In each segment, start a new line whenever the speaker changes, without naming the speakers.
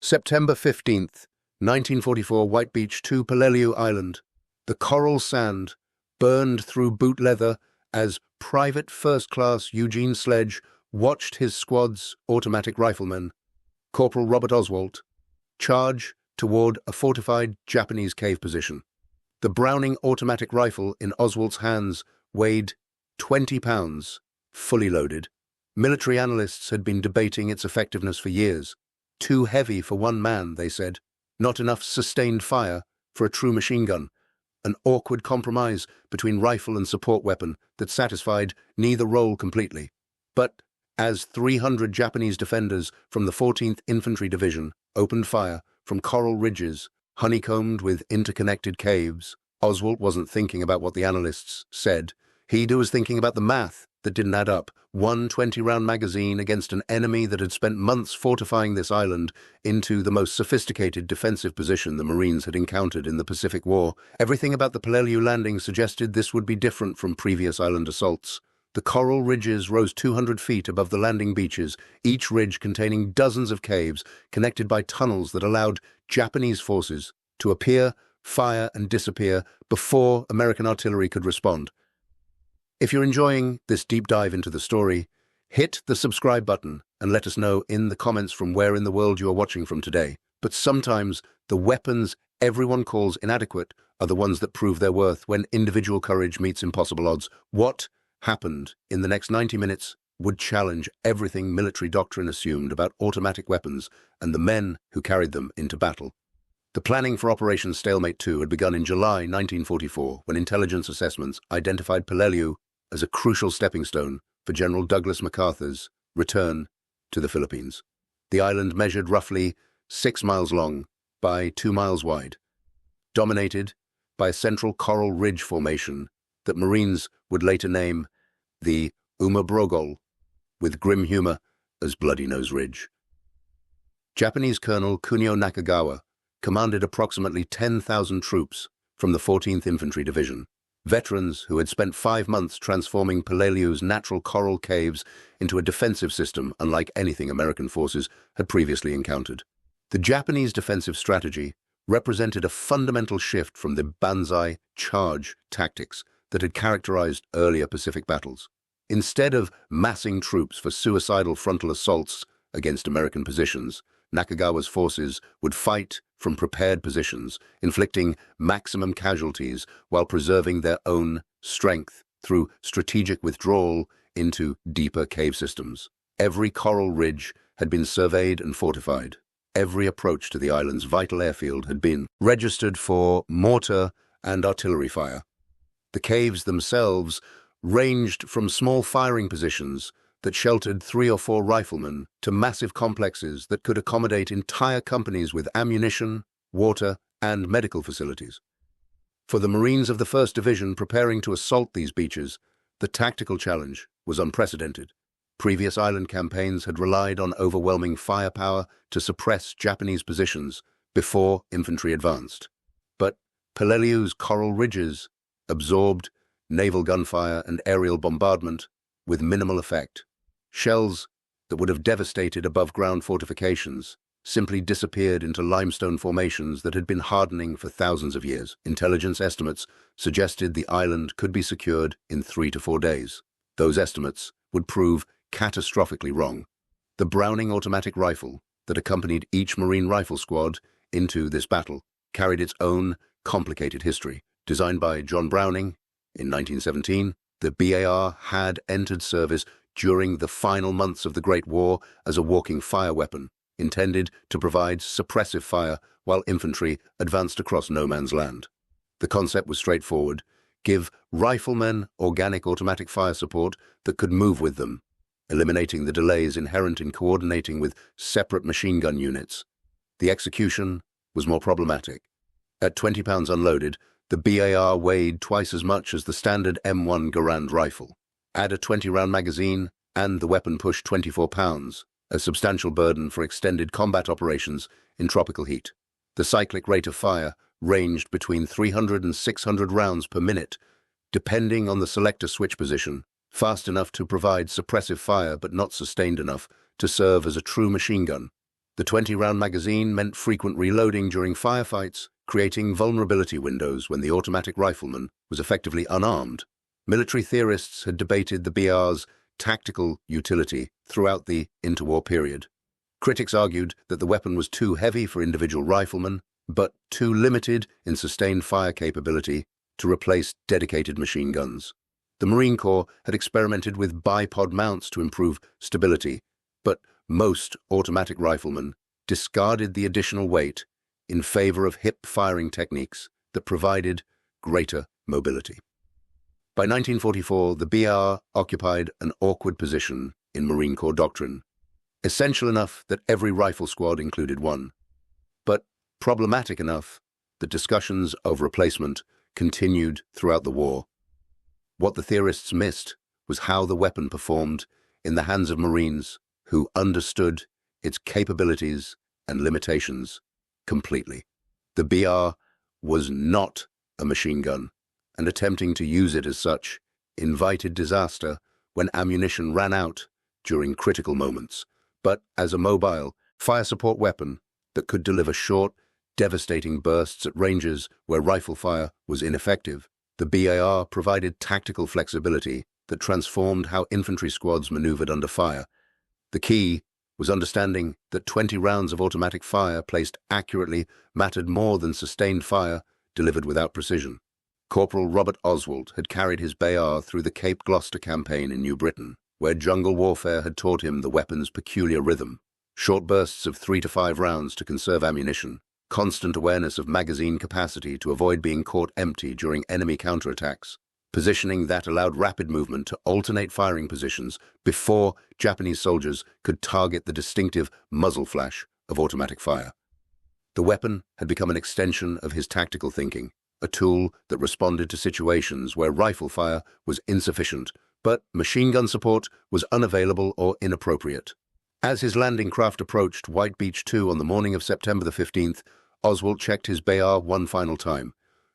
September 15th, 1944, White Beach to Peleliu Island. The coral sand burned through boot leather as Private First Class Eugene Sledge watched his squad's automatic riflemen, Corporal Robert Oswalt, charge toward a fortified Japanese cave position. The Browning automatic rifle in Oswalt's hands weighed 20 pounds, fully loaded. Military analysts had been debating its effectiveness for years. Too heavy for one man, they said. Not enough sustained fire for a true machine gun. An awkward compromise between rifle and support weapon that satisfied neither role completely. But as 300 Japanese defenders from the 14th Infantry Division opened fire from coral ridges honeycombed with interconnected caves, Oswalt wasn't thinking about what the analysts said. He was thinking about the math that didn't add up. One 20-round magazine against an enemy that had spent months fortifying this island into the most sophisticated defensive position the Marines had encountered in the Pacific War. Everything about the Peleliu landing suggested this would be different from previous island assaults. The coral ridges rose 200 feet above the landing beaches, each ridge containing dozens of caves connected by tunnels that allowed Japanese forces to appear, fire, and disappear before American artillery could respond. If you're enjoying this deep dive into the story, hit the subscribe button and let us know in the comments from where in the world you are watching from today. But sometimes the weapons everyone calls inadequate are the ones that prove their worth when individual courage meets impossible odds. What happened in the next 90 minutes would challenge everything military doctrine assumed about automatic weapons and the men who carried them into battle. The planning for Operation Stalemate Two had begun in July 1944 when intelligence assessments identified Peleliu as a crucial stepping stone for General Douglas MacArthur's return to the Philippines. The island measured roughly 6 miles long by 2 miles wide, dominated by a central coral ridge formation that Marines would later name the Umurbrogol, with grim humor as Bloody Nose Ridge. Japanese Colonel Kunio Nakagawa commanded approximately 10,000 troops from the 14th Infantry Division, veterans who had spent 5 months transforming Peleliu's natural coral caves into a defensive system unlike anything American forces had previously encountered. The Japanese defensive strategy represented a fundamental shift from the banzai charge tactics that had characterized earlier Pacific battles. Instead of massing troops for suicidal frontal assaults against American positions, Nakagawa's forces would fight from prepared positions, inflicting maximum casualties while preserving their own strength through strategic withdrawal into deeper cave systems. Every coral ridge had been surveyed and fortified. Every approach to the island's vital airfield had been registered for mortar and artillery fire. The caves themselves ranged from small firing positions that sheltered 3 or 4 riflemen to massive complexes that could accommodate entire companies with ammunition, water, and medical facilities. For the Marines of the 1st Division preparing to assault these beaches, the tactical challenge was unprecedented. Previous island campaigns had relied on overwhelming firepower to suppress Japanese positions before infantry advanced. But Peleliu's coral ridges absorbed naval gunfire and aerial bombardment with minimal effect. Shells that would have devastated above-ground fortifications simply disappeared into limestone formations that had been hardening for thousands of years. Intelligence estimates suggested the island could be secured in 3 to 4 days. Those estimates would prove catastrophically wrong. The Browning automatic rifle that accompanied each Marine rifle squad into this battle carried its own complicated history. Designed by John Browning in 1917, the BAR had entered service during the final months of the Great War as a walking fire weapon, intended to provide suppressive fire while infantry advanced across no man's land. The concept was straightforward: give riflemen organic automatic fire support that could move with them, eliminating the delays inherent in coordinating with separate machine gun units. The execution was more problematic. At 20 pounds unloaded, the BAR weighed twice as much as the standard M1 Garand rifle. Add a 20-round magazine, and the weapon pushed 24 pounds, a substantial burden for extended combat operations in tropical heat. The cyclic rate of fire ranged between 300 and 600 rounds per minute, depending on the selector switch position, fast enough to provide suppressive fire but not sustained enough to serve as a true machine gun. The 20-round magazine meant frequent reloading during firefights, creating vulnerability windows when the automatic rifleman was effectively unarmed. Military theorists had debated the BR's tactical utility throughout the interwar period. Critics argued that the weapon was too heavy for individual riflemen, but too limited in sustained fire capability to replace dedicated machine guns. The Marine Corps had experimented with bipod mounts to improve stability, but most automatic riflemen discarded the additional weight in favor of hip firing techniques that provided greater mobility. By 1944, the BR occupied an awkward position in Marine Corps doctrine, essential enough that every rifle squad included one, but problematic enough that discussions over replacement continued throughout the war. What the theorists missed was how the weapon performed in the hands of Marines who understood its capabilities and limitations completely. The BR was not a machine gun, and attempting to use it as such invited disaster when ammunition ran out during critical moments. But as a mobile, fire support weapon that could deliver short, devastating bursts at ranges where rifle fire was ineffective, the BAR provided tactical flexibility that transformed how infantry squads maneuvered under fire. The key was understanding that 20 rounds of automatic fire placed accurately mattered more than sustained fire delivered without precision. Corporal Robert Oswald had carried his BAR through the Cape Gloucester campaign in New Britain, where jungle warfare had taught him the weapon's peculiar rhythm. Short bursts of 3 to 5 rounds to conserve ammunition, constant awareness of magazine capacity to avoid being caught empty during enemy counterattacks, positioning that allowed rapid movement to alternate firing positions before Japanese soldiers could target the distinctive muzzle flash of automatic fire. The weapon had become an extension of his tactical thinking, a tool that responded to situations where rifle fire was insufficient, but machine gun support was unavailable or inappropriate. As his landing craft approached White Beach 2 on the morning of September the 15th, Oswald checked his BAR one final time.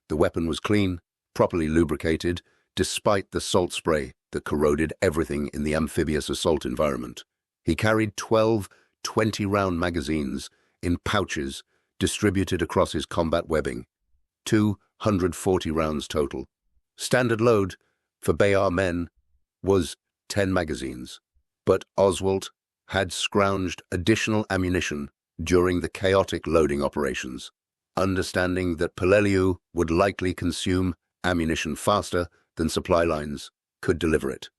The weapon was clean, properly lubricated, despite the salt spray that corroded everything in the amphibious assault environment. He carried 12 20-round magazines in pouches distributed across his combat webbing, 240 rounds total. Standard load for BAR men was 10 magazines, but Oswald had scrounged additional ammunition during the chaotic loading operations, understanding that Peleliu would likely consume ammunition faster than supply lines could deliver it.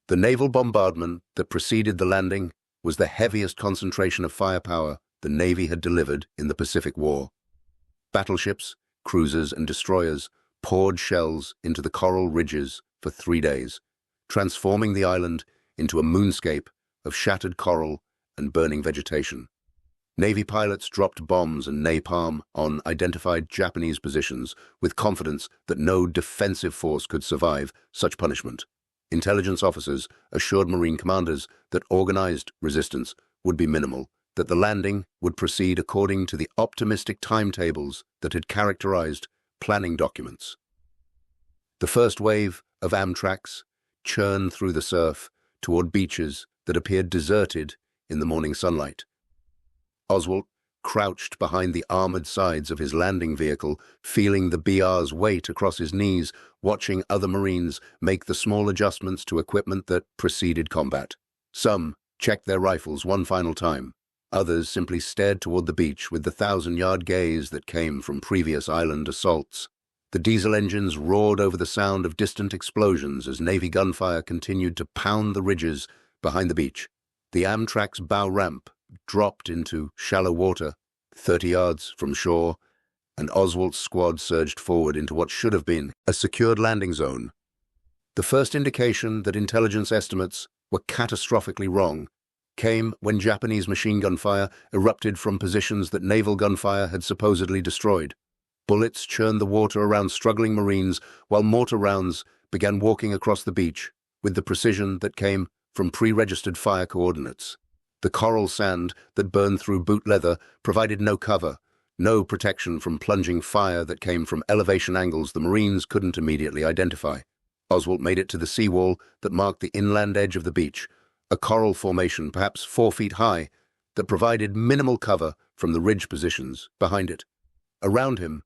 The naval bombardment that preceded the landing was the heaviest concentration of firepower the Navy had delivered in the Pacific War. Battleships, cruisers, and destroyers poured shells into the coral ridges for 3 days, transforming the island into a moonscape of shattered coral and burning vegetation. Navy pilots dropped bombs and napalm on identified Japanese positions with confidence that no defensive force could survive such punishment. Intelligence officers assured Marine commanders that organized resistance would be minimal, that the landing would proceed according to the optimistic timetables that had characterized planning documents. The first wave of Amtraks churned through the surf toward beaches that appeared deserted in the morning sunlight. Oswald crouched behind the armored sides of his landing vehicle, feeling the BR's weight across his knees, watching other Marines make the small adjustments to equipment that preceded combat. Some checked their rifles one final time. Others simply stared toward the beach with the 1,000-yard gaze that came from previous island assaults. The diesel engines roared over the sound of distant explosions as Navy gunfire continued to pound the ridges behind the beach. The Amtrak's bow ramp dropped into shallow water, 30 yards from shore, and Oswald's squad surged forward into what should have been a secured landing zone. The first indication that intelligence estimates were catastrophically wrong came when Japanese machine gun fire erupted from positions that naval gunfire had supposedly destroyed. Bullets churned the water around struggling Marines, while mortar rounds began walking across the beach with the precision that came from pre-registered fire coordinates. The coral sand that burned through boot leather provided no cover, no protection from plunging fire that came from elevation angles the Marines couldn't immediately identify. Oswald made it to the seawall that marked the inland edge of the beach, a coral formation perhaps 4 feet high that provided minimal cover from the ridge positions behind it. Around him,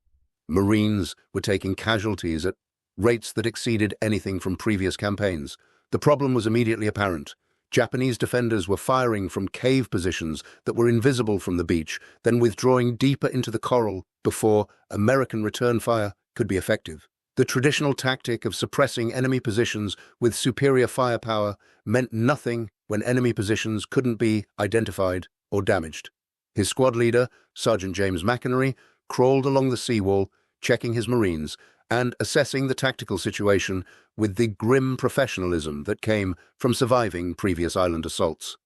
Marines were taking casualties at rates that exceeded anything from previous campaigns. The problem was immediately apparent. Japanese defenders were firing from cave positions that were invisible from the beach, then withdrawing deeper into the coral before American return fire could be effective. The traditional tactic of suppressing enemy positions with superior firepower meant nothing when enemy positions couldn't be identified or damaged. His squad leader, Sergeant James McInerney, crawled along the seawall, checking his Marines and assessing the tactical situation with the grim professionalism that came from surviving previous island assaults.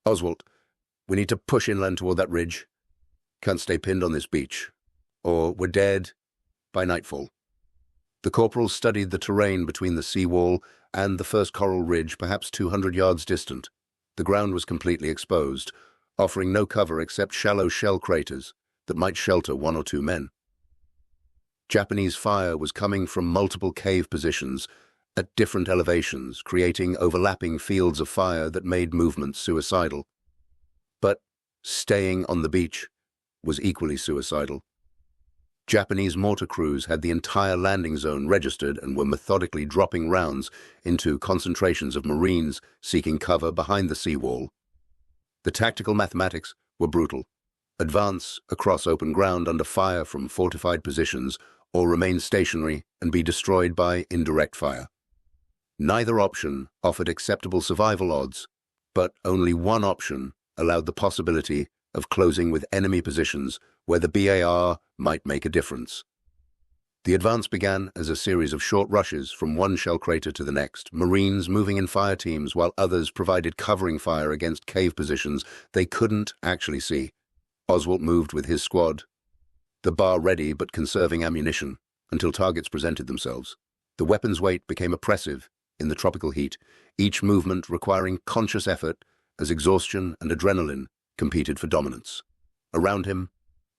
"Oswald, we need to push inland toward that ridge. Can't stay pinned on this beach, or we're dead by nightfall." The corporal studied the terrain between the seawall and the first coral ridge, perhaps 200 yards distant. The ground was completely exposed, offering no cover except shallow shell craters that might shelter 1 or 2 men. Japanese fire was coming from multiple cave positions at different elevations, creating overlapping fields of fire that made movement suicidal. But staying on the beach was equally suicidal. Japanese mortar crews had the entire landing zone registered and were methodically dropping rounds into concentrations of Marines seeking cover behind the seawall. The tactical mathematics were brutal. Advance across open ground under fire from fortified positions, or remain stationary and be destroyed by indirect fire. Neither option offered acceptable survival odds, but only one option allowed the possibility of closing with enemy positions where the BAR might make a difference. The advance began as a series of short rushes from one shell crater to the next, Marines moving in fire teams while others provided covering fire against cave positions they couldn't actually see. Oswald moved with his squad, the bar ready but conserving ammunition until targets presented themselves. The weapon's weight became oppressive in the tropical heat, each movement requiring conscious effort as exhaustion and adrenaline competed for dominance. Around him,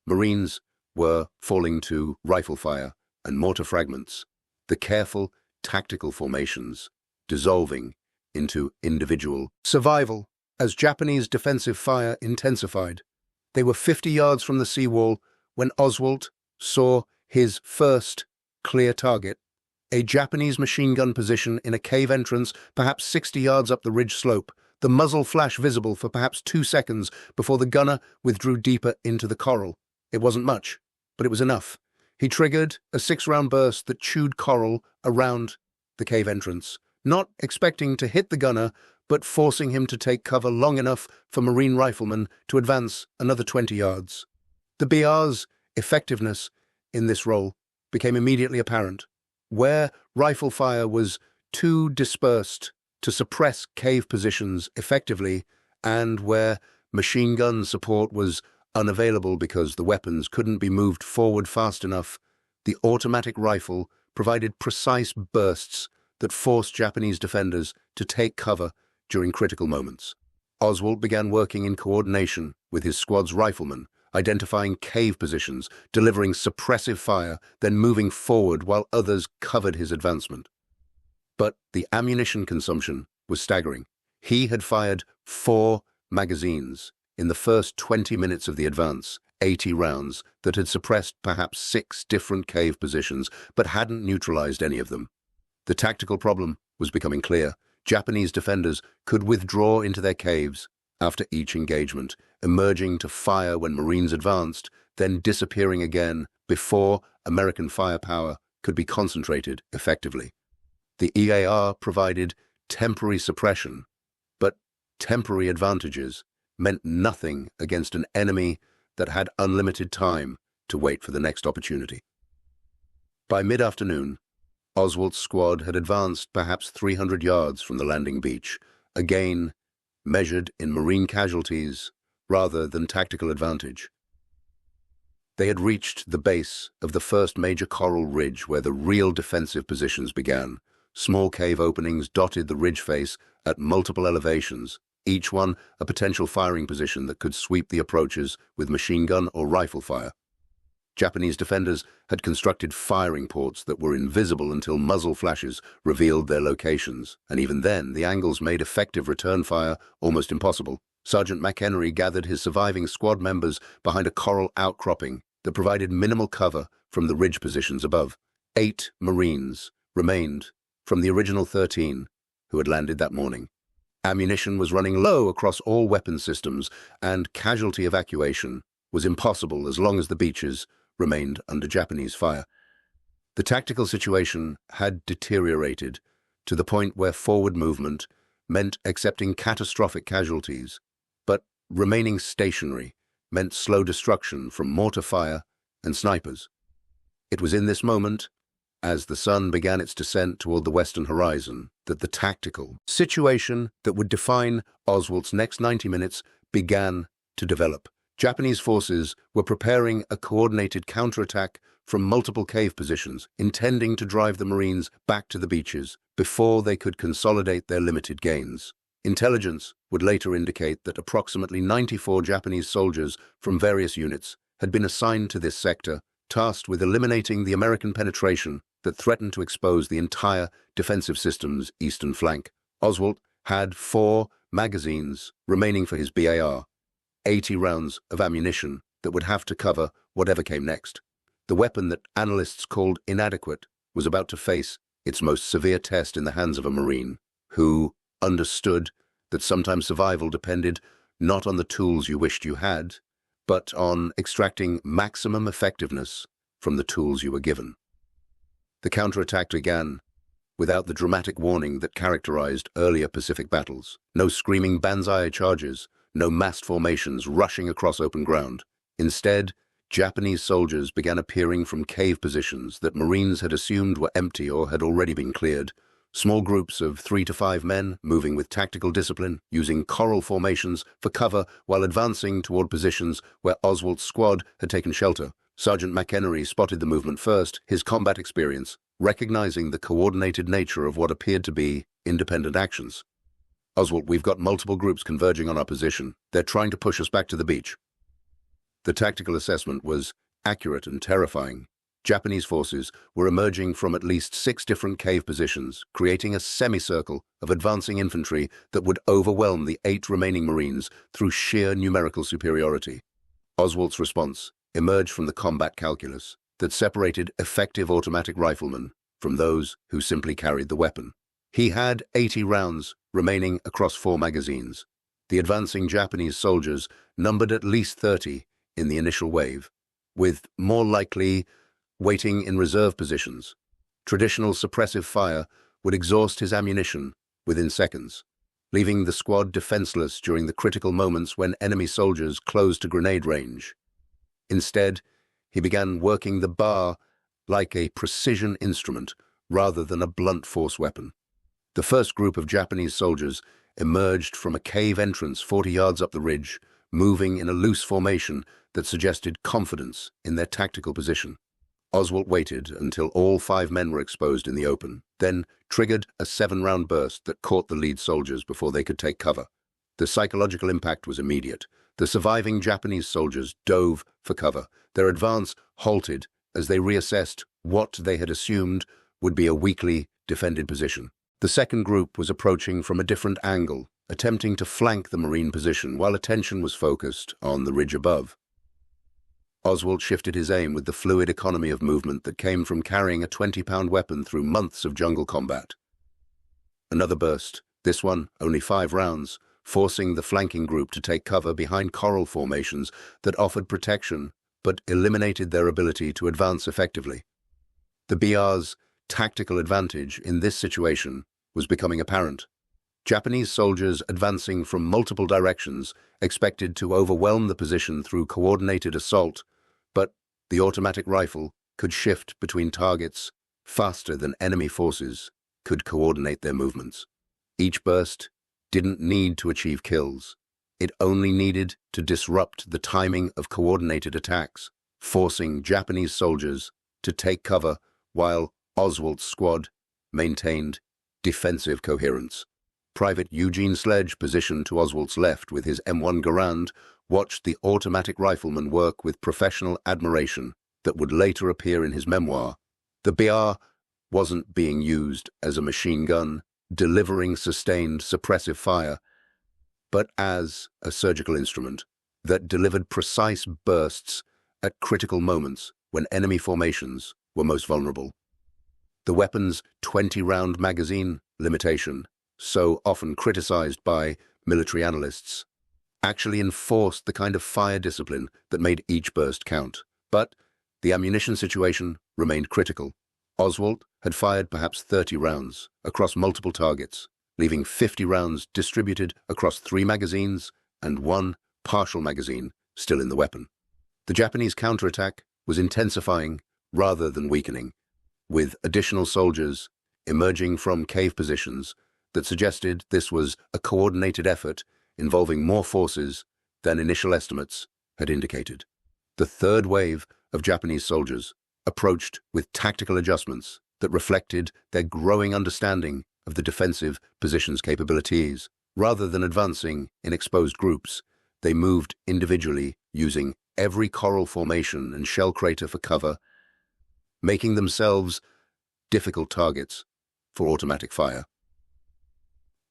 Marines were falling to rifle fire and mortar fragments, the careful tactical formations dissolving into individual survival as Japanese defensive fire intensified. They were 50 yards from the seawall when Oswald saw his first clear target, a Japanese machine gun position in a cave entrance perhaps 60 yards up the ridge slope, the muzzle flash visible for perhaps 2 seconds before the gunner withdrew deeper into the coral. It wasn't much, but it was enough. He triggered a 6-round burst that chewed coral around the cave entrance, not expecting to hit the gunner, but forcing him to take cover long enough for Marine riflemen to advance another 20 yards. The BR's effectiveness in this role became immediately apparent. Where rifle fire was too dispersed to suppress cave positions effectively, and where machine gun support was unavailable because the weapons couldn't be moved forward fast enough, the automatic rifle provided precise bursts that forced Japanese defenders to take cover during critical moments. Oswald began working in coordination with his squad's riflemen, identifying cave positions, delivering suppressive fire, then moving forward while others covered his advancement. But the ammunition consumption was staggering. He had fired 4 magazines in the first 20 minutes of the advance, 80 rounds that had suppressed perhaps 6 different cave positions, but hadn't neutralized any of them. The tactical problem was becoming clear. Japanese defenders could withdraw into their caves after each engagement, emerging to fire when Marines advanced, then disappearing again before American firepower could be concentrated effectively. The EAR provided temporary suppression, but temporary advantages meant nothing against an enemy that had unlimited time to wait for the next opportunity. By mid-afternoon, Oswald's squad had advanced perhaps 300 yards from the landing beach, again measured in Marine casualties rather than tactical advantage. They had reached the base of the first major coral ridge where the real defensive positions began. Small cave openings dotted the ridge face at multiple elevations, each one a potential firing position that could sweep the approaches with machine gun or rifle fire. Japanese defenders had constructed firing ports that were invisible until muzzle flashes revealed their locations, and even then the angles made effective return fire almost impossible. Sergeant McHenry gathered his surviving squad members behind a coral outcropping that provided minimal cover from the ridge positions above. 8 Marines remained from the original 13 who had landed that morning. Ammunition was running low across all weapon systems, and casualty evacuation was impossible as long as the beaches remained under Japanese fire. The tactical situation had deteriorated to the point where forward movement meant accepting catastrophic casualties, but remaining stationary meant slow destruction from mortar fire and snipers. It was in this moment, as the sun began its descent toward the western horizon, that the tactical situation that would define Oswald's next 90 minutes began to develop. Japanese forces were preparing a coordinated counterattack from multiple cave positions, intending to drive the Marines back to the beaches before they could consolidate their limited gains. Intelligence would later indicate that approximately 94 Japanese soldiers from various units had been assigned to this sector, tasked with eliminating the American penetration that threatened to expose the entire defensive system's eastern flank. Oswald had 4 magazines remaining for his BAR, 80 rounds of ammunition that would have to cover whatever came next. The weapon that analysts called inadequate was about to face its most severe test in the hands of a Marine who understood that sometimes survival depended not on the tools you wished you had, but on extracting maximum effectiveness from the tools you were given. The counterattack began without the dramatic warning that characterized earlier Pacific battles. No screaming banzai charges, no massed formations rushing across open ground. Instead, Japanese soldiers began appearing from cave positions that Marines had assumed were empty or had already been cleared. Small groups of 3 to 5 men moving with tactical discipline, using coral formations for cover while advancing toward positions where Oswald's squad had taken shelter. Sergeant McHenry spotted the movement first, his combat experience, recognizing the coordinated nature of what appeared to be independent actions. "Oswald, we've got multiple groups converging on our position. They're trying to push us back to the beach." The tactical assessment was accurate and terrifying. Japanese forces were emerging from at least 6 different cave positions, creating a semicircle of advancing infantry that would overwhelm the 8 remaining Marines through sheer numerical superiority. Oswald's response emerged from the combat calculus that separated effective automatic riflemen from those who simply carried the weapon. He had 80 rounds remaining across 4 magazines. The advancing Japanese soldiers numbered at least 30 in the initial wave, with more likely waiting in reserve positions. Traditional suppressive fire would exhaust his ammunition within seconds, leaving the squad defenseless during the critical moments when enemy soldiers closed to grenade range. Instead, he began working the bar like a precision instrument rather than a blunt force weapon. The first group of Japanese soldiers emerged from a cave entrance 40 yards up the ridge, moving in a loose formation that suggested confidence in their tactical position. Oswald waited until all 5 men were exposed in the open, then triggered a 7-round burst that caught the lead soldiers before they could take cover. The psychological impact was immediate. The surviving Japanese soldiers dove for cover. Their advance halted as they reassessed what they had assumed would be a weakly defended position. The second group was approaching from a different angle, attempting to flank the Marine position while attention was focused on the ridge above. Oswald shifted his aim with the fluid economy of movement that came from carrying a 20-pound weapon through months of jungle combat. Another burst, this one only 5 rounds, forcing the flanking group to take cover behind coral formations that offered protection but eliminated their ability to advance effectively. The BR's tactical advantage in this situation was becoming apparent. Japanese soldiers advancing from multiple directions expected to overwhelm the position through coordinated assault, but the automatic rifle could shift between targets faster than enemy forces could coordinate their movements. Each burst didn't need to achieve kills. It only needed to disrupt the timing of coordinated attacks, forcing Japanese soldiers to take cover while Oswald's squad maintained defensive coherence. Private Eugene Sledge, positioned to Oswald's left with his M1 Garand, watched the automatic rifleman work with professional admiration that would later appear in his memoir. The BR wasn't being used as a machine gun, delivering sustained suppressive fire. but as a surgical instrument that delivered precise bursts at critical moments when enemy formations were most vulnerable. The weapon's 20-round magazine limitation, so often criticized by military analysts, actually enforced the kind of fire discipline that made each burst count. But the ammunition situation remained critical. Oswald had fired perhaps 30 rounds across multiple targets, leaving 50 rounds distributed across 3 magazines and 1 partial magazine still in the weapon. The Japanese counterattack was intensifying rather than weakening, with additional soldiers emerging from cave positions that suggested this was a coordinated effort involving more forces than initial estimates had indicated. The third wave of Japanese soldiers approached with tactical adjustments that reflected their growing understanding of the defensive position's capabilities. Rather than advancing in exposed groups, they moved individually using every coral formation and shell crater for cover, making themselves difficult targets for automatic fire.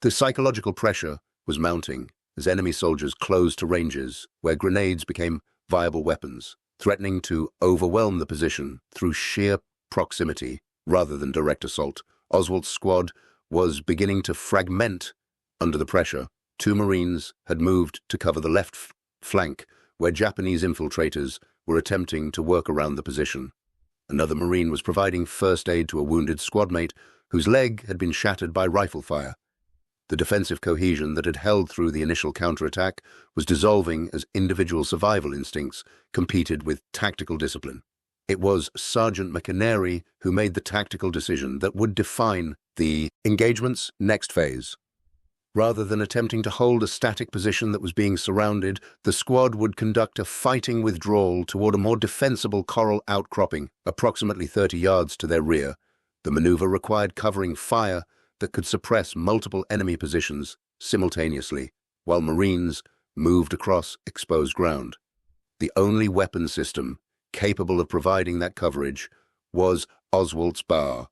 The psychological pressure was mounting as enemy soldiers closed to ranges where grenades became viable weapons, threatening to overwhelm the position through sheer proximity rather than direct assault. Oswald's squad was beginning to fragment under the pressure. 2 Marines had moved to cover the left flank, where Japanese infiltrators were attempting to work around the position. Another Marine was providing first aid to a wounded squadmate whose leg had been shattered by rifle fire. The defensive cohesion that had held through the initial counterattack was dissolving as individual survival instincts competed with tactical discipline. It was Sergeant McInerney who made the tactical decision that would define the engagement's next phase. Rather than attempting to hold a static position that was being surrounded, the squad would conduct a fighting withdrawal toward a more defensible coral outcropping, approximately 30 yards to their rear. The maneuver required covering fire that could suppress multiple enemy positions simultaneously, while Marines moved across exposed ground. The only weapon system capable of providing that coverage was Oswald's bar.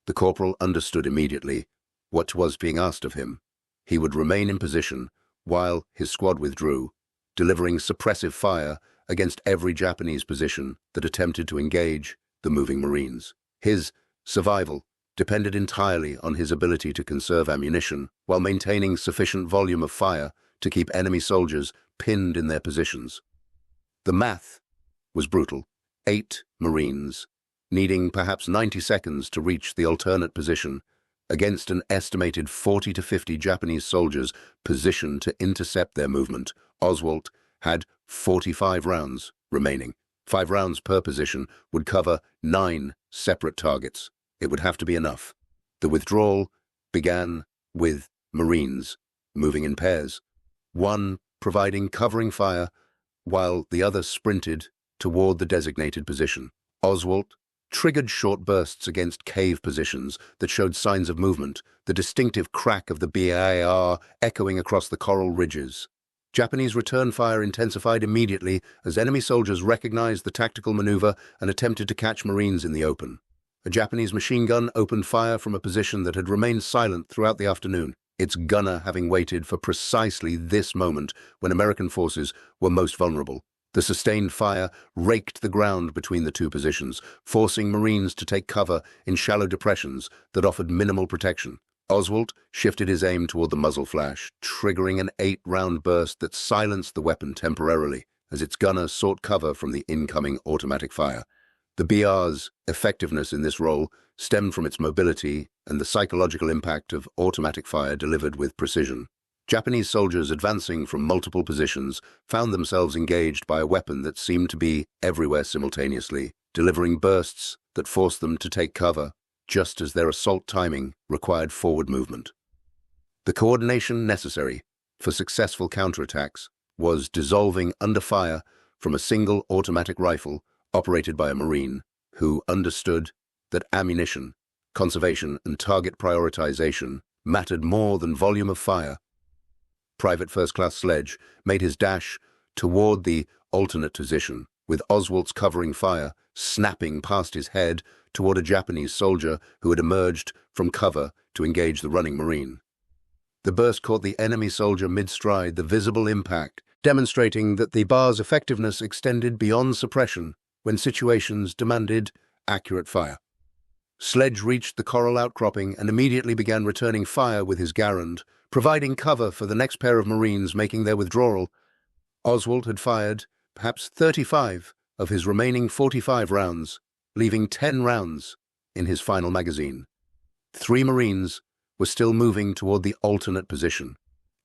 The corporal understood immediately what was being asked of him. He would remain in position while his squad withdrew, delivering suppressive fire against every Japanese position that attempted to engage the moving Marines. His survival depended entirely on his ability to conserve ammunition while maintaining sufficient volume of fire to keep enemy soldiers pinned in their positions. The math was brutal. 8 Marines, needing perhaps 90 seconds to reach the alternate position, against an estimated 40 to 50 Japanese soldiers positioned to intercept their movement. Oswald had 45 rounds remaining. 5 rounds per position would cover 9 separate targets. It would have to be enough. The withdrawal began with Marines moving in pairs, one providing covering fire while the other sprinted toward the designated position. Oswald triggered short bursts against cave positions that showed signs of movement, the distinctive crack of the BAR echoing across the coral ridges. Japanese return fire intensified immediately as enemy soldiers recognized the tactical maneuver and attempted to catch Marines in the open. A Japanese machine gun opened fire from a position that had remained silent throughout the afternoon, its gunner having waited for precisely this moment when American forces were most vulnerable. The sustained fire raked the ground between the 2 positions, forcing Marines to take cover in shallow depressions that offered minimal protection. Oswald shifted his aim toward the muzzle flash, triggering an 8-round burst that silenced the weapon temporarily as its gunner sought cover from the incoming automatic fire. The BR's effectiveness in this role stemmed from its mobility and the psychological impact of automatic fire delivered with precision. Japanese soldiers advancing from multiple positions found themselves engaged by a weapon that seemed to be everywhere simultaneously, delivering bursts that forced them to take cover, just as their assault timing required forward movement. The coordination necessary for successful counterattacks was dissolving under fire from a single automatic rifle operated by a Marine who understood that ammunition, conservation, and target prioritization mattered more than volume of fire. Private First-Class Sledge made his dash toward the alternate position, with Oswald's covering fire snapping past his head toward a Japanese soldier who had emerged from cover to engage the running Marine. The burst caught the enemy soldier mid-stride, the visible impact, demonstrating that the bar's effectiveness extended beyond suppression when situations demanded accurate fire. Sledge reached the coral outcropping and immediately began returning fire with his Garand, providing cover for the next pair of Marines making their withdrawal. Oswald had fired perhaps 35 of his remaining 45 rounds, leaving 10 rounds in his final magazine. 3 Marines were still moving toward the alternate position,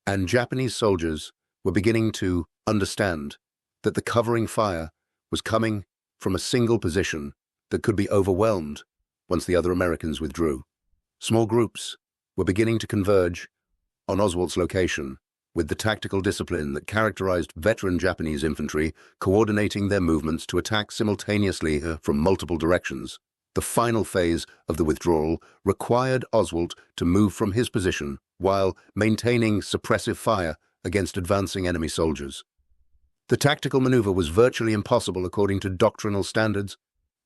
and Japanese soldiers were beginning to understand that the covering fire was coming from a single position that could be overwhelmed once the other Americans withdrew. Small groups were beginning to converge on Oswald's location, with the tactical discipline that characterized veteran Japanese infantry coordinating their movements to attack simultaneously from multiple directions. The final phase of the withdrawal required Oswald to move from his position while maintaining suppressive fire against advancing enemy soldiers. The tactical maneuver was virtually impossible according to doctrinal standards.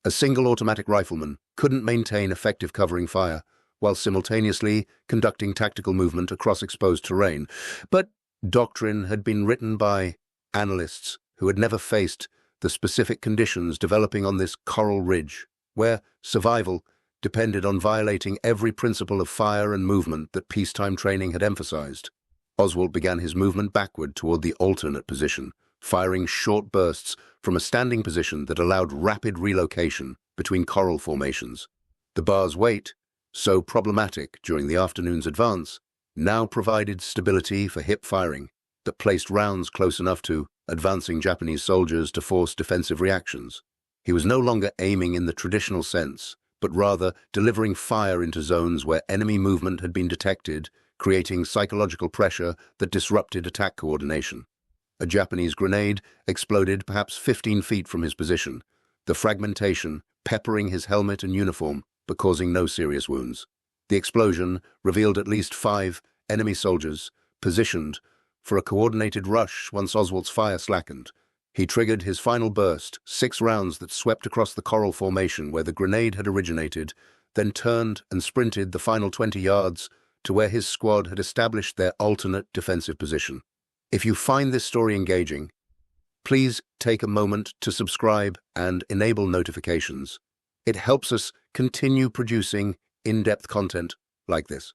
A single automatic rifleman couldn't maintain effective covering fire while simultaneously conducting tactical movement across exposed terrain. But doctrine had been written by analysts who had never faced the specific conditions developing on this coral ridge, where survival depended on violating every principle of fire and movement that peacetime training had emphasized. Oswald began his movement backward toward the alternate position, firing short bursts from a standing position that allowed rapid relocation between coral formations. The bar's weight, so problematic during the afternoon's advance, now provided stability for hip firing that placed rounds close enough to advancing Japanese soldiers to force defensive reactions. He was no longer aiming in the traditional sense, but rather delivering fire into zones where enemy movement had been detected, creating psychological pressure that disrupted attack coordination. A Japanese grenade exploded perhaps 15 feet from his position, the fragmentation peppering his helmet and uniform but causing no serious wounds. The explosion revealed at least 5 enemy soldiers positioned for a coordinated rush once Oswald's fire slackened. He triggered his final burst, 6 rounds that swept across the coral formation where the grenade had originated, then turned and sprinted the final 20 yards to where his squad had established their alternate defensive position. If you find this story engaging, please take a moment to subscribe and enable notifications. It helps us continue producing in-depth content like this.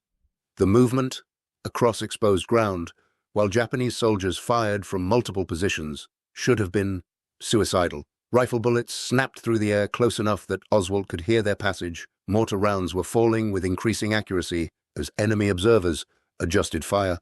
The movement across exposed ground, while Japanese soldiers fired from multiple positions, should have been suicidal. Rifle bullets snapped through the air close enough that Oswald could hear their passage. Mortar rounds were falling with increasing accuracy as enemy observers adjusted fire,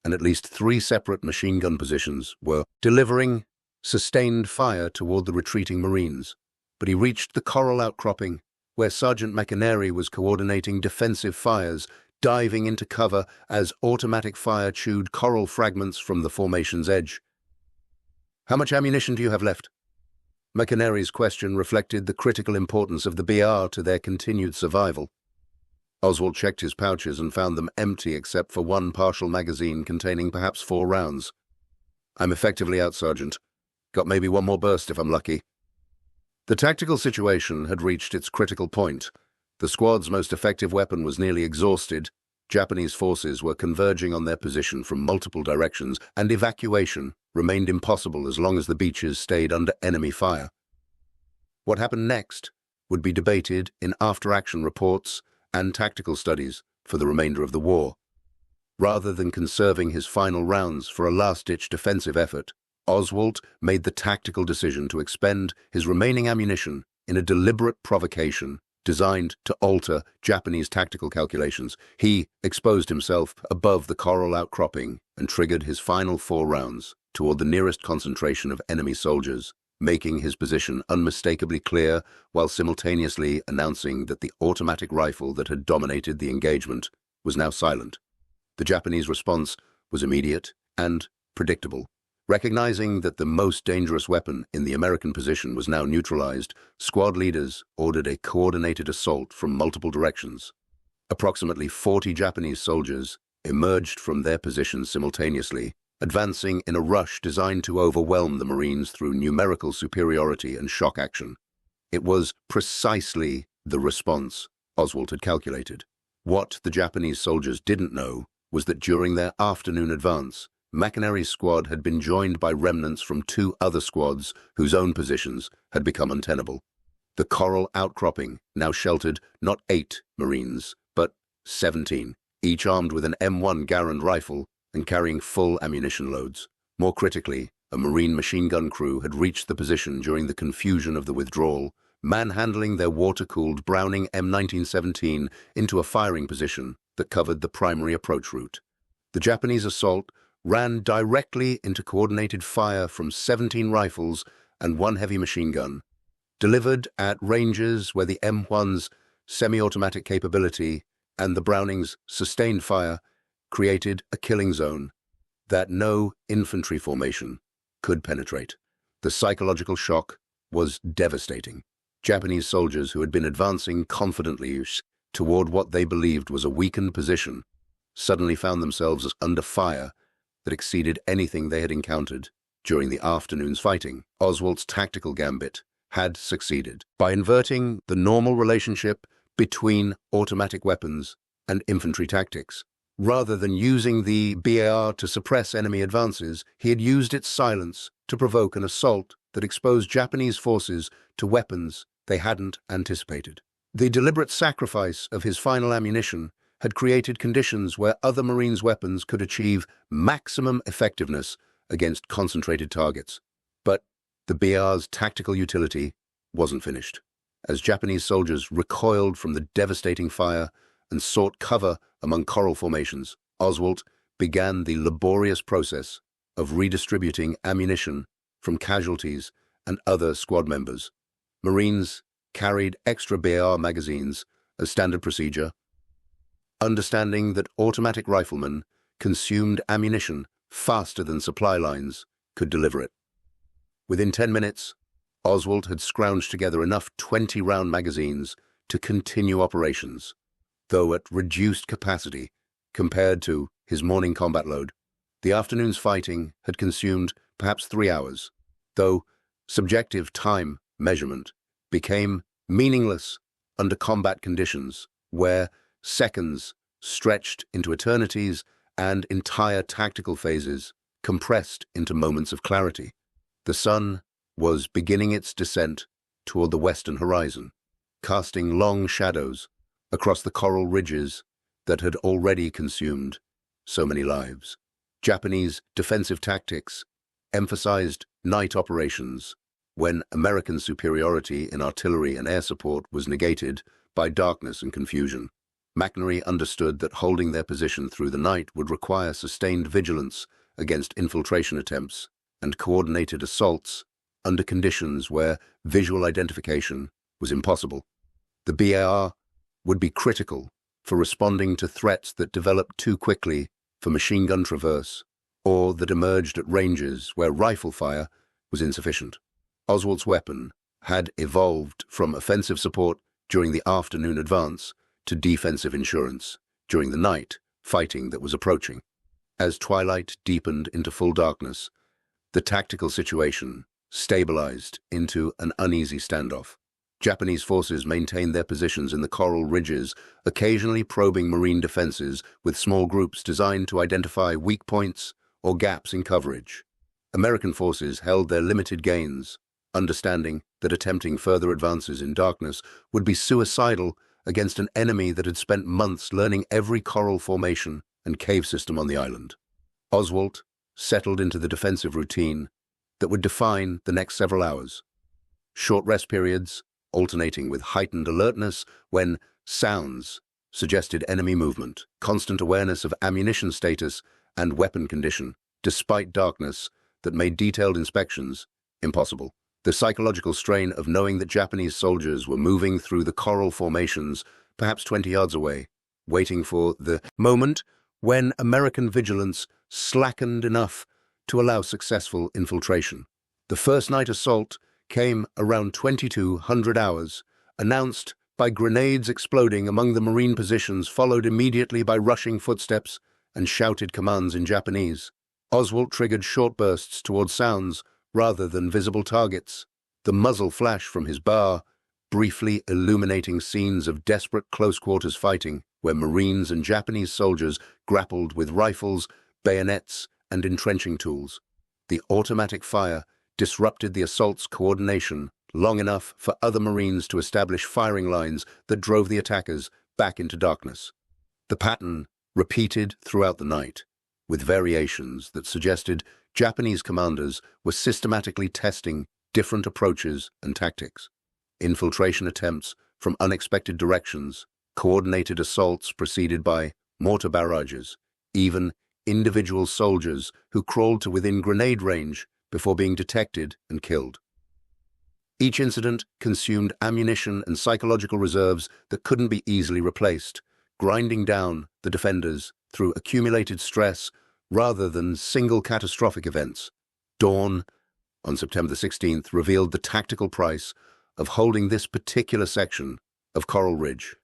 and at least 3 separate machine gun positions were delivering sustained fire toward the retreating Marines. But he reached the coral outcropping, where Sergeant McInerney was coordinating defensive fires, diving into cover as automatic fire chewed coral fragments from the formation's edge. "How much ammunition do you have left?" McInerney's question reflected the critical importance of the BR to their continued survival. Oswald checked his pouches and found them empty except for 1 partial magazine containing perhaps 4 rounds. "I'm effectively out, Sergeant. Got maybe 1 more burst if I'm lucky." The tactical situation had reached its critical point. The squad's most effective weapon was nearly exhausted. Japanese forces were converging on their position from multiple directions, and evacuation remained impossible as long as the beaches stayed under enemy fire. What happened next would be debated in after-action reports and tactical studies for the remainder of the war. Rather than conserving his final rounds for a last-ditch defensive effort, Oswald made the tactical decision to expend his remaining ammunition in a deliberate provocation designed to alter Japanese tactical calculations. He exposed himself above the coral outcropping and triggered his final 4 rounds toward the nearest concentration of enemy soldiers, making his position unmistakably clear while simultaneously announcing that the automatic rifle that had dominated the engagement was now silent. The Japanese response was immediate and predictable. Recognizing that the most dangerous weapon in the American position was now neutralized, squad leaders ordered a coordinated assault from multiple directions. Approximately 40 Japanese soldiers emerged from their positions simultaneously, advancing in a rush designed to overwhelm the Marines through numerical superiority and shock action. It was precisely the response Oswald had calculated. What the Japanese soldiers didn't know was that during their afternoon advance, McInerney's squad had been joined by remnants from two other squads whose own positions had become untenable. The coral outcropping now sheltered not 8 Marines, but 17, each armed with an M1 Garand rifle and carrying full ammunition loads. More critically, a Marine machine gun crew had reached the position during the confusion of the withdrawal, manhandling their water-cooled Browning M1917 into a firing position that covered the primary approach route. The Japanese assault ran directly into coordinated fire from 17 rifles and 1 heavy machine gun, delivered at ranges where the M1's semi-automatic capability and the Browning's sustained fire created a killing zone that no infantry formation could penetrate. The psychological shock was devastating. Japanese soldiers who had been advancing confidently toward what they believed was a weakened position suddenly found themselves under fire that exceeded anything they had encountered during the afternoon's fighting. Oswald's tactical gambit had succeeded. By inverting the normal relationship between automatic weapons and infantry tactics, rather than using the BAR to suppress enemy advances, he had used its silence to provoke an assault that exposed Japanese forces to weapons they hadn't anticipated. The deliberate sacrifice of his final ammunition had created conditions where other Marines' weapons could achieve maximum effectiveness against concentrated targets. But the BR's tactical utility wasn't finished. As Japanese soldiers recoiled from the devastating fire and sought cover among coral formations, Oswald began the laborious process of redistributing ammunition from casualties and other squad members. Marines carried extra BAR magazines as standard procedure, understanding that automatic riflemen consumed ammunition faster than supply lines could deliver it. Within 10 minutes, Oswald had scrounged together enough 20-round magazines to continue operations, though at reduced capacity compared to his morning combat load. The afternoon's fighting had consumed perhaps 3 hours, though subjective time measurement became meaningless under combat conditions where seconds stretched into eternities and entire tactical phases compressed into moments of clarity. The sun was beginning its descent toward the western horizon, casting long shadows across the coral ridges that had already consumed so many lives. Japanese defensive tactics emphasized night operations when American superiority in artillery and air support was negated by darkness and confusion. McInerney understood that holding their position through the night would require sustained vigilance against infiltration attempts and coordinated assaults under conditions where visual identification was impossible. The BAR would be critical for responding to threats that developed too quickly for machine gun traverse or that emerged at ranges where rifle fire was insufficient. Oswald's weapon had evolved from offensive support during the afternoon advance to defensive insurance during the night fighting that was approaching. As twilight deepened into full darkness, the tactical situation stabilized into an uneasy standoff. Japanese forces maintained their positions in the coral ridges, occasionally probing Marine defenses with small groups designed to identify weak points or gaps in coverage. American forces held their limited gains, understanding that attempting further advances in darkness would be suicidal against an enemy that had spent months learning every coral formation and cave system on the island. Oswald settled into the defensive routine that would define the next several hours. Short rest periods, alternating with heightened alertness when sounds suggested enemy movement, constant awareness of ammunition status and weapon condition, despite darkness that made detailed inspections impossible. The psychological strain of knowing that Japanese soldiers were moving through the coral formations, perhaps 20 yards away, waiting for the moment when American vigilance slackened enough to allow successful infiltration. The first night assault came around 2200 hours, announced by grenades exploding among the Marine positions, followed immediately by rushing footsteps and shouted commands in Japanese. Oswald triggered short bursts towards sounds rather than visible targets. The muzzle flash from his bar briefly illuminating scenes of desperate close-quarters fighting where Marines and Japanese soldiers grappled with rifles, bayonets, and entrenching tools. The automatic fire disrupted the assault's coordination long enough for other Marines to establish firing lines that drove the attackers back into darkness. The pattern repeated throughout the night, with variations that suggested Japanese commanders were systematically testing different approaches and tactics. Infiltration attempts from unexpected directions, coordinated assaults preceded by mortar barrages, even individual soldiers who crawled to within grenade range before being detected and killed. Each incident consumed ammunition and psychological reserves that couldn't be easily replaced, grinding down the defenders through accumulated stress rather than single catastrophic events. Dawn on September 16th revealed the tactical price of holding this particular section of Coral Ridge.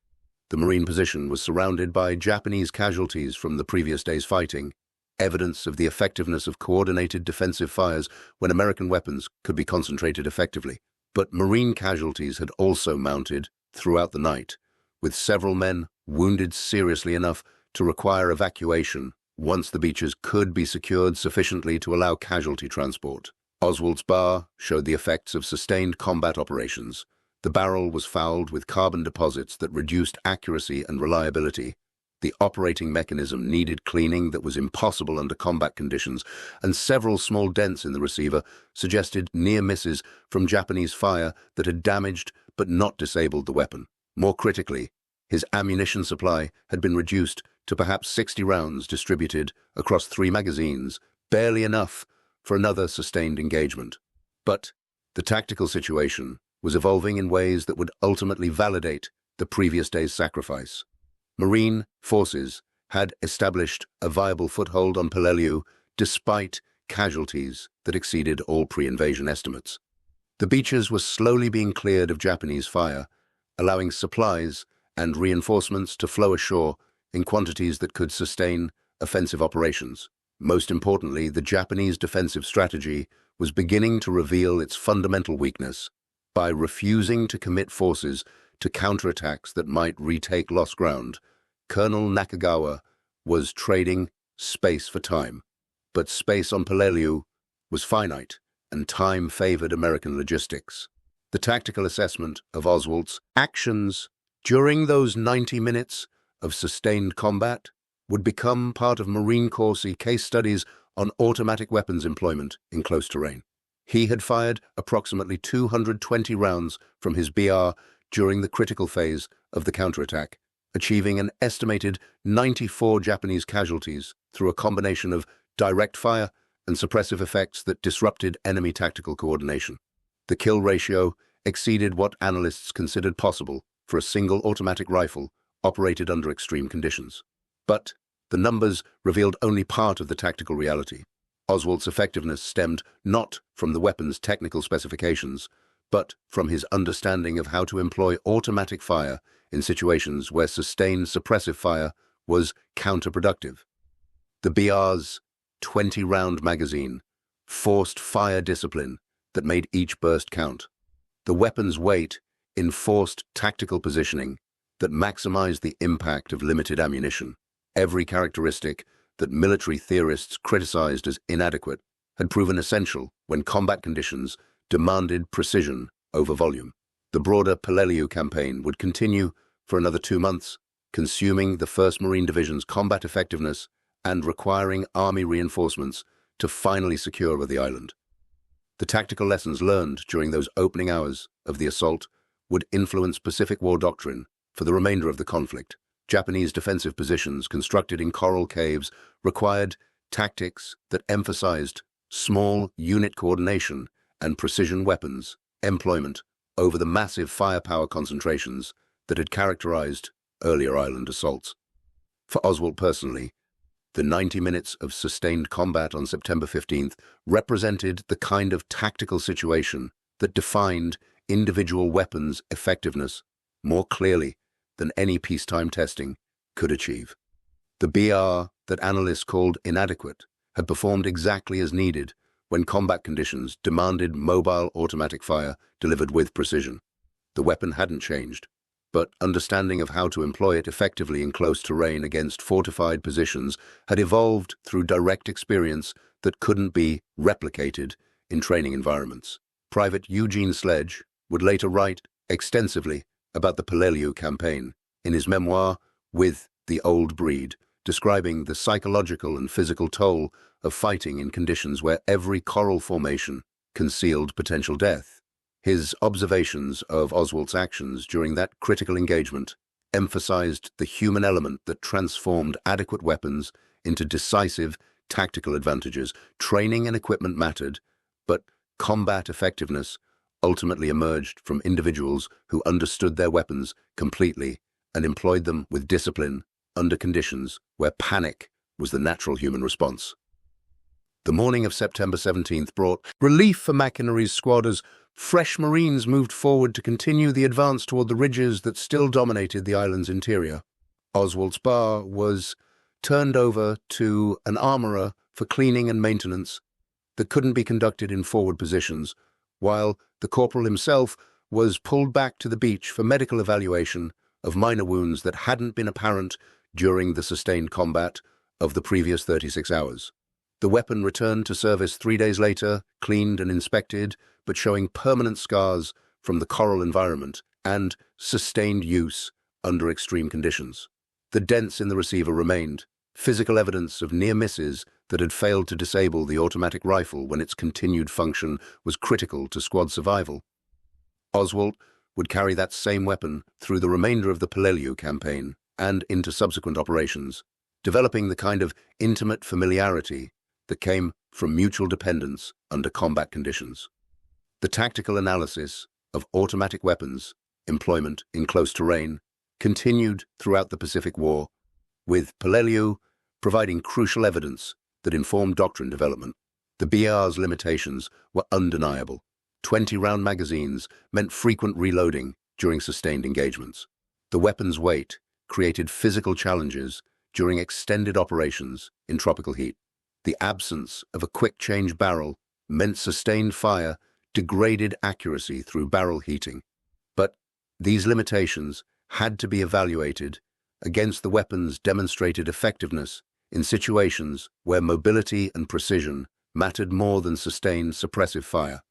The Marine position was surrounded by Japanese casualties from the previous day's fighting, evidence of the effectiveness of coordinated defensive fires when American weapons could be concentrated effectively. But Marine casualties had also mounted throughout the night, with several men wounded seriously enough to require evacuation once the beaches could be secured sufficiently to allow casualty transport. Oswald's bar showed the effects of sustained combat operations. The barrel was fouled with carbon deposits that reduced accuracy and reliability. The operating mechanism needed cleaning that was impossible under combat conditions, and several small dents in the receiver suggested near misses from Japanese fire that had damaged but not disabled the weapon. More critically, his ammunition supply had been reduced to perhaps 60 rounds distributed across 3 magazines, barely enough for another sustained engagement. But the tactical situation was evolving in ways that would ultimately validate the previous day's sacrifice. Marine forces had established a viable foothold on Peleliu despite casualties that exceeded all pre-invasion estimates. The beaches were slowly being cleared of Japanese fire, allowing supplies and reinforcements to flow ashore in quantities that could sustain offensive operations. Most importantly, the Japanese defensive strategy was beginning to reveal its fundamental weakness. By refusing to commit forces to counterattacks that might retake lost ground, Colonel Nakagawa was trading space for time. But space on Peleliu was finite, and time favored American logistics. The tactical assessment of Oswald's actions during those 90 minutes of sustained combat would become part of Marine Corps case studies on automatic weapons employment in close terrain. He had fired approximately 220 rounds from his BR during the critical phase of the counterattack, achieving an estimated 94 Japanese casualties through a combination of direct fire and suppressive effects that disrupted enemy tactical coordination. The kill ratio exceeded what analysts considered possible for a single automatic rifle operated under extreme conditions. But the numbers revealed only part of the tactical reality. Oswald's effectiveness stemmed not from the weapon's technical specifications, but from his understanding of how to employ automatic fire in situations where sustained suppressive fire was counterproductive. The BR's 20-round magazine forced fire discipline that made each burst count. The weapon's weight enforced tactical positioning that maximized the impact of limited ammunition. Every characteristic that military theorists criticized as inadequate had proven essential when combat conditions demanded precision over volume. The broader Peleliu campaign would continue for another 2 months, consuming the 1st Marine Division's combat effectiveness and requiring Army reinforcements to finally secure the island. The tactical lessons learned during those opening hours of the assault would influence Pacific War doctrine for the remainder of the conflict. Japanese defensive positions constructed in coral caves required tactics that emphasized small unit coordination and precision weapons employment over the massive firepower concentrations that had characterized earlier island assaults. For Oswald personally, the 90 minutes of sustained combat on September 15th represented the kind of tactical situation that defined individual weapons' effectiveness more clearly than any peacetime testing could achieve. The BR that analysts called inadequate had performed exactly as needed when combat conditions demanded mobile automatic fire delivered with precision. The weapon hadn't changed, but understanding of how to employ it effectively in close terrain against fortified positions had evolved through direct experience that couldn't be replicated in training environments. Private Eugene Sledge would later write extensively about the Peleliu campaign in his memoir, With the Old Breed, describing the psychological and physical toll of fighting in conditions where every coral formation concealed potential death. His observations of Oswald's actions during that critical engagement emphasized the human element that transformed adequate weapons into decisive tactical advantages. Training and equipment mattered, but combat effectiveness ultimately emerged from individuals who understood their weapons completely and employed them with discipline under conditions where panic was the natural human response. The morning of September 17th brought relief for Macquarie's squad as fresh Marines moved forward to continue the advance toward the ridges that still dominated the island's interior. Oswald's bar was turned over to an armorer for cleaning and maintenance that couldn't be conducted in forward positions, while the corporal himself was pulled back to the beach for medical evaluation of minor wounds that hadn't been apparent during the sustained combat of the previous 36 hours. The weapon returned to service 3 days later, cleaned and inspected, but showing permanent scars from the coral environment and sustained use under extreme conditions. The dents in the receiver remained, physical evidence of near misses that had failed to disable the automatic rifle when its continued function was critical to squad survival. Oswald would carry that same weapon through the remainder of the Peleliu campaign and into subsequent operations, developing the kind of intimate familiarity that came from mutual dependence under combat conditions. The tactical analysis of automatic weapons employment in close terrain continued throughout the Pacific War, with Peleliu providing crucial evidence that informed doctrine development. The BR's limitations were undeniable. 20-round magazines meant frequent reloading during sustained engagements. The weapon's weight created physical challenges during extended operations in tropical heat. The absence of a quick-change barrel meant sustained fire degraded accuracy through barrel heating. But these limitations had to be evaluated against the weapon's demonstrated effectiveness in situations where mobility and precision mattered more than sustained suppressive fire.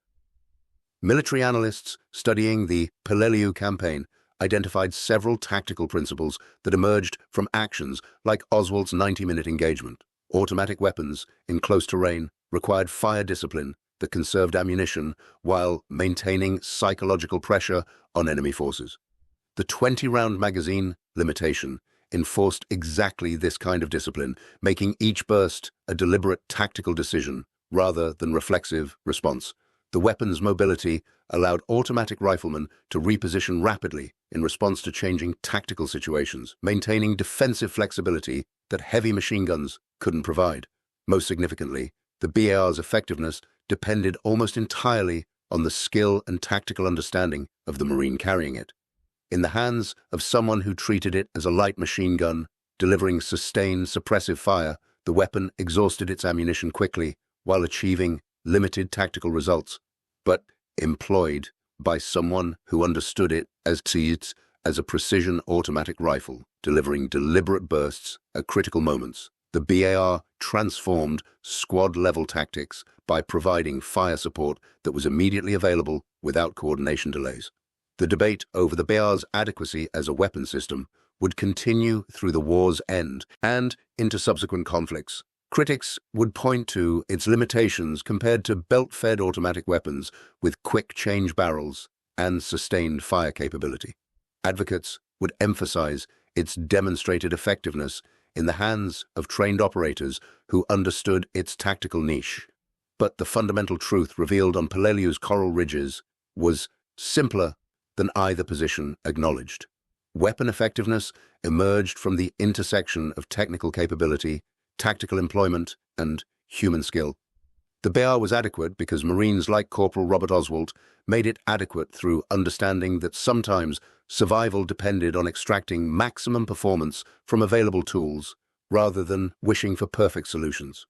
Military analysts studying the Peleliu campaign identified several tactical principles that emerged from actions like Oswald's 90-minute engagement. Automatic weapons in close terrain required fire discipline that conserved ammunition while maintaining psychological pressure on enemy forces. The 20-round magazine limitation enforced exactly this kind of discipline, making each burst a deliberate tactical decision rather than reflexive response. The weapon's mobility allowed automatic riflemen to reposition rapidly in response to changing tactical situations, maintaining defensive flexibility that heavy machine guns couldn't provide. Most significantly, the BAR's effectiveness depended almost entirely on the skill and tactical understanding of the Marine carrying it. In the hands of someone who treated it as a light machine gun, delivering sustained suppressive fire, the weapon exhausted its ammunition quickly while achieving limited tactical results. But employed by someone who understood it as a precision automatic rifle, delivering deliberate bursts at critical moments, the BAR transformed squad-level tactics by providing fire support that was immediately available without coordination delays. The debate over the BAR's adequacy as a weapon system would continue through the war's end and into subsequent conflicts. Critics would point to its limitations compared to belt-fed automatic weapons with quick-change barrels and sustained fire capability. Advocates would emphasize its demonstrated effectiveness in the hands of trained operators who understood its tactical niche. But the fundamental truth revealed on Peleliu's coral ridges was simpler than either position acknowledged. Weapon effectiveness emerged from the intersection of technical capability, tactical employment, and human skill. The BAR was adequate because Marines like Corporal Robert Oswald made it adequate through understanding that sometimes survival depended on extracting maximum performance from available tools rather than wishing for perfect solutions.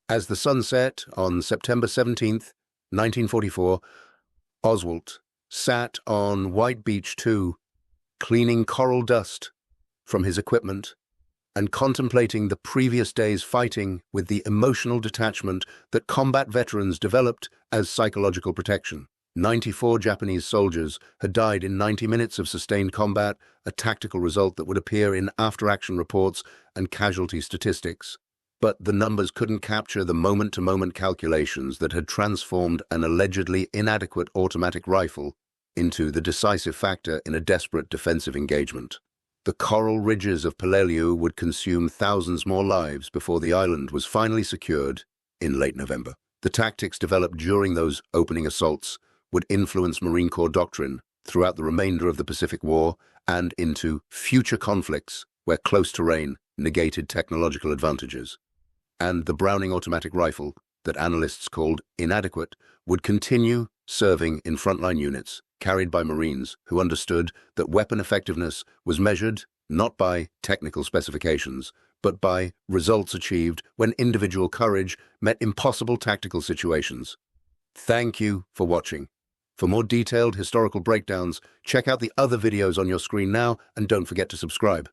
As the sun set on September 17, 1944, Oswald sat on White Beach 2, cleaning coral dust from his equipment and contemplating the previous day's fighting with the emotional detachment that combat veterans developed as psychological protection. 94 Japanese soldiers had died in 90 minutes of sustained combat, a tactical result that would appear in after-action reports and casualty statistics. But the numbers couldn't capture the moment-to-moment calculations that had transformed an allegedly inadequate automatic rifle into the decisive factor in a desperate defensive engagement. The coral ridges of Peleliu would consume thousands more lives before the island was finally secured in late November. The tactics developed during those opening assaults would influence Marine Corps doctrine throughout the remainder of the Pacific War and into future conflicts where close terrain negated technological advantages. And the Browning automatic rifle, that analysts called inadequate, would continue serving in frontline units carried by Marines who understood that weapon effectiveness was measured not by technical specifications, but by results achieved when individual courage met impossible tactical situations. Thank you for watching. For more detailed historical breakdowns, check out the other videos on your screen now and don't forget to subscribe.